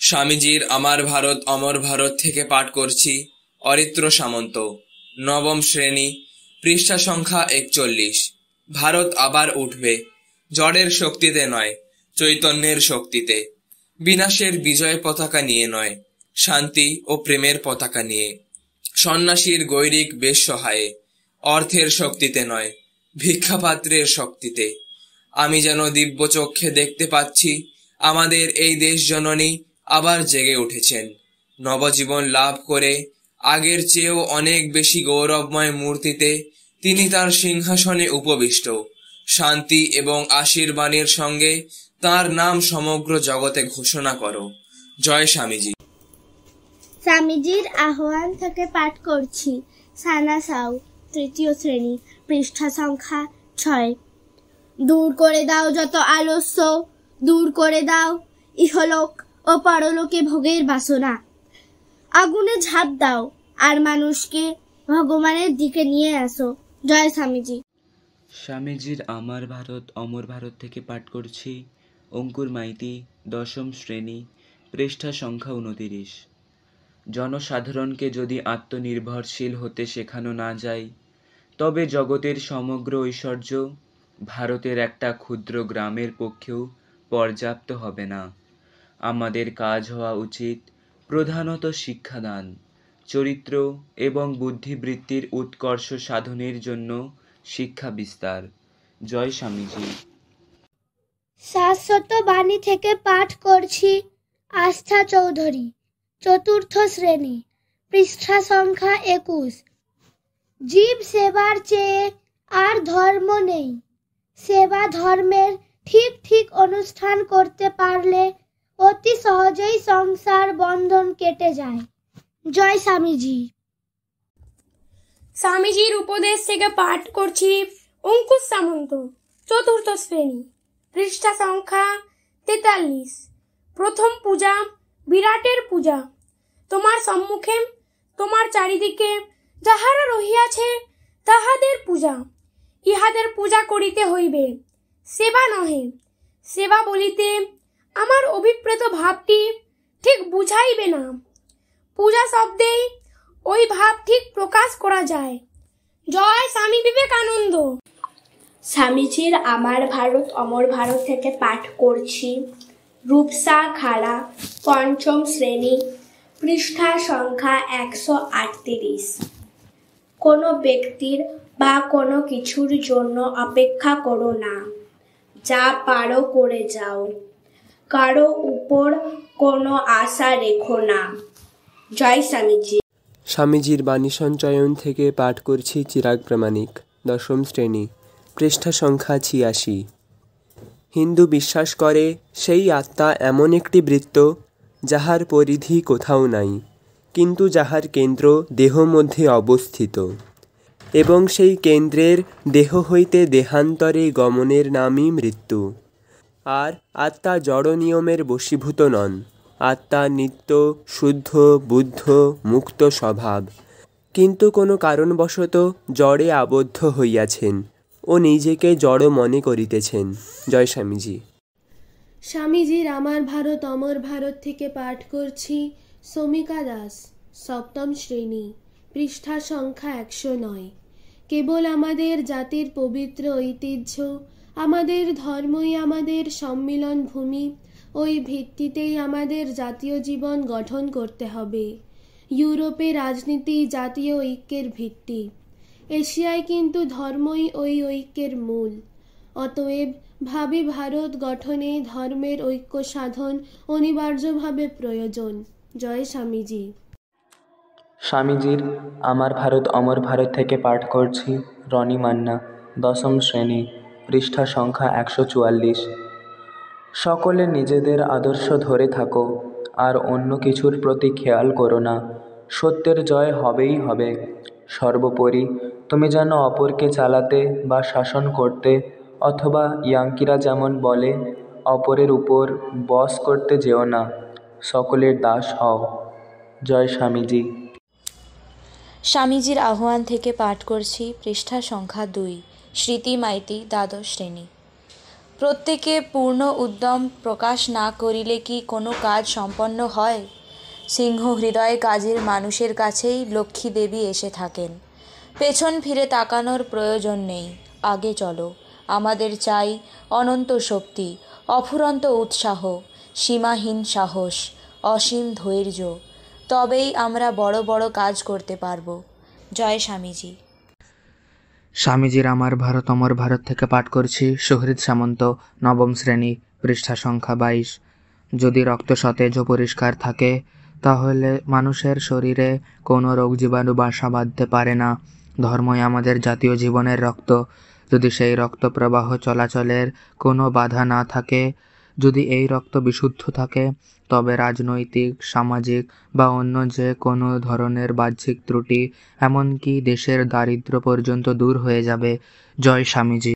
স্বামীজির আমার ভারত অমর ভারত থেকে পাঠ করছি অরিত্র সামন্ত, নবম শ্রেণী, পৃষ্ঠা সংখ্যা 41। ভারত আবার উঠবে, জড়ের শক্তিতে নয়, চৈতন্যের শক্তিতে। বিনাশের বিজয় পতাকা নিয়ে নয়, শান্তি ও প্রেমের পতাকা নিয়ে। সন্ন্যাসীর গৈরিক বেশ সহায়ে, অর্থের শক্তিতে নয়, ভিক্ষাপাত্রের শক্তিতে। আমি যেন দিব্য চক্ষে দেখতে পাচ্ছি আমাদের এই দেশ জননী আবার জেগে উঠেছেন, নবজীবন লাভ করে আগের চেয়েও অনেক বেশি গৌরবময় মূর্তিতে তিনি তার সিংহাসনে উপবিষ্ট। শান্তি এবং আশীর্বাণীর সঙ্গে তার নাম সমগ্র জগতে ঘোষণা করো। জয় স্বামীজি। স্বামীজির আহ্বান থেকে পাঠ করছি সানা সাউ, তৃতীয় শ্রেণী, পৃষ্ঠা সংখ্যা 6। দূর করে দাও যত আলস্য, দূর করে দাও ইহলোক ও পরলোকে ভোগের বাসনা। আগুনে ঝাঁপ দাও আর মানুষকে ভগবানের দিকে নিয়ে আসো। জয় স্বামীজি। স্বামীজির আমার ভারত অমর ভারত থেকে পাঠ করছি অঙ্কুর মাইতি, দশম শ্রেণী, পৃষ্ঠা সংখ্যা 29। জনসাধারণকে যদি আত্মনির্ভরশীল হতে শেখানো না যায়, তবে জগতের সমগ্র ঐশ্বর্য ভারতের একটা ক্ষুদ্র গ্রামের পক্ষেও পর্যাপ্ত হবে না। আমাদের কাজ হওয়া উচিত প্রধানত শিক্ষাদান, চরিত্র এবং বুদ্ধিবৃত্তির উৎকর্ষ সাধনের জন্য শিক্ষা বিস্তার। জয় স্বামীজি। শাশ্বত বাণী থেকে পাঠ করছি আস্থা চৌধুরী, চতুর্থ শ্রেণী, পৃষ্ঠা সংখ্যা 21। জীব সেবার চেয়ে আর ধর্ম নেই। সেবা ধর্মের ঠিক ঠিক অনুষ্ঠান করতে পারলে অতি সহজেই সংসার বন্ধন কেটে যায়। জয় স্বামীজি। স্বামীজির উপদেশ থেকে পাঠ করছি অঙ্কুশ সামন্ত, চতুর্থ শ্রেণী, পৃষ্ঠা সংখ্যা 43। প্রথম পূজা বিরাটের পূজা। তোমার সম্মুখে তোমার চারিদিকে যাহারা রহিয়াছে তাহাদের পূজা। ইহাদের পূজা করিতে হইবে, সেবা নহে। সেবা বলিতে আমার অভিপ্রেত ভাবটি ঠিক বুঝাইবে না। পূজা শব্দেই ওই ভাব ঠিক প্রকাশ করা যায়। জয় স্বামী বিবেকানন্দ। স্বামীজির আমার ভারত অমর ভারত থেকে পাঠ করছি রূপসা খাড়া, পঞ্চম শ্রেণী, পৃষ্ঠা সংখ্যা 138। কোনো ব্যক্তির বা কোনো কিছুর জন্য অপেক্ষা করো না, যা পারো করে যাও। কারো উপর কোনো আশা রেখো না। জয় স্বামীজি। স্বামীজির বাণী সঞ্চয়ন থেকে পাঠ করছি চিরাগ প্রামাণিক, দশম শ্রেণী, পৃষ্ঠা সংখ্যা 86। হিন্দু বিশ্বাস করে সেই আত্মা এমন একটি বৃত্ত যাহার পরিধি কোথাও নাই, কিন্তু যাহার কেন্দ্র দেহ মধ্যে অবস্থিত, এবং সেই কেন্দ্রের দেহ হইতে দেহান্তরে গমনের নামই মৃত্যু। আর আত্মা জড় নিয়মের বশীভূত নন। আত্মা নিত্য, শুদ্ধ, বুদ্ধ, মুক্ত স্বভাব, কিন্তু কোনো কারণবশত জড়ে আবদ্ধ হইয়াছেন ও নিজেকে জড় মনে করিতেছেন। জয় স্বামীজি। স্বামীজির আমার ভারত অমর ভারত থেকে পাঠ করছি সমিকা দাস, সপ্তম শ্রেণী, পৃষ্ঠা সংখ্যা 109। কেবল আমাদের জাতির পবিত্র ঐতিহ্য, আমাদের ধর্মই আমাদের সম্মিলন ভূমি। ওই ভিত্তিতেই আমাদের জাতীয় জীবন গঠন করতে হবে। ইউরোপে রাজনীতি জাতীয় ঐক্যের ভিত্তি, এশিয়ায় কিন্তু ধর্মই ওই ঐক্যের মূল। অতএব ভাবি ভারত গঠনে ধর্মের ঐক্য সাধন অনিবার্যভাবে প্রয়োজন। জয় স্বামীজি। স্বামীজির আমার ভারত অমর ভারত থেকে পাঠ করছি রনি মান্না, দশম শ্রেণী, পৃষ্ঠা সংখ্যা 144। সকলে নিজেদের আদর্শ ধরে থাকো আর অন্য কিছুর প্রতি খেয়াল করো না। সত্যের জয় হবেই হবে। সর্বোপরি তুমি যেন অপরকে চালাতে বা শাসন করতে, অথবা ইয়াঙ্কিরা যেমন বলে, অপরের উপর বশ করতে যেও না, সকলের দাস হও। জয় স্বামীজি। স্বামীজির আহ্বান থেকে পাঠ করছি পৃষ্ঠা সংখ্যা 2, স্মৃতি মাইতি, দ্বাদশ শ্রেণী। প্রত্যেকে পূর্ণ উদ্যম প্রকাশ না করিলে কি কোনো কাজ সম্পন্ন হয়? সিংহ হৃদয় কাজের মানুষের কাছেই লক্ষ্মী দেবী এসে থাকেন। পেছন ফিরে তাকানোর প্রয়োজন নেই, আগে চলো। আমাদের চাই অনন্ত শক্তি, অফুরন্ত উৎসাহ, সীমাহীন সাহস, অসীম ধৈর্য। তবেই আমরা বড় বড় কাজ করতে পারবো। জয় স্বামীজি। স্বামীজির আমার ভারত অমর ভারত থেকে পাঠ করছি সুহৃদ সামন্ত, নবম শ্রেণী, পৃষ্ঠা সংখ্যা 22। যদি রক্ত সতেজ ও পরিষ্কার থাকে তাহলে মানুষের শরীরে কোনো রোগ জীবাণু বাসা বাঁধতে পারে না। ধর্মই আমাদের জাতীয় জীবনের রক্ত। যদি সেই রক্ত প্রবাহ চলাচলের কোনো বাধা না থাকে, যদি এই রক্ত বিশুদ্ধ থাকে, তবে রাজনৈতিক, সামাজিক বা অন্য যে কোনো ধরনের বাহ্যিক ত্রুটি, এমনকি দেশের দারিদ্র্য পর্যন্ত দূর হয়ে যাবে। জয় স্বামীজি।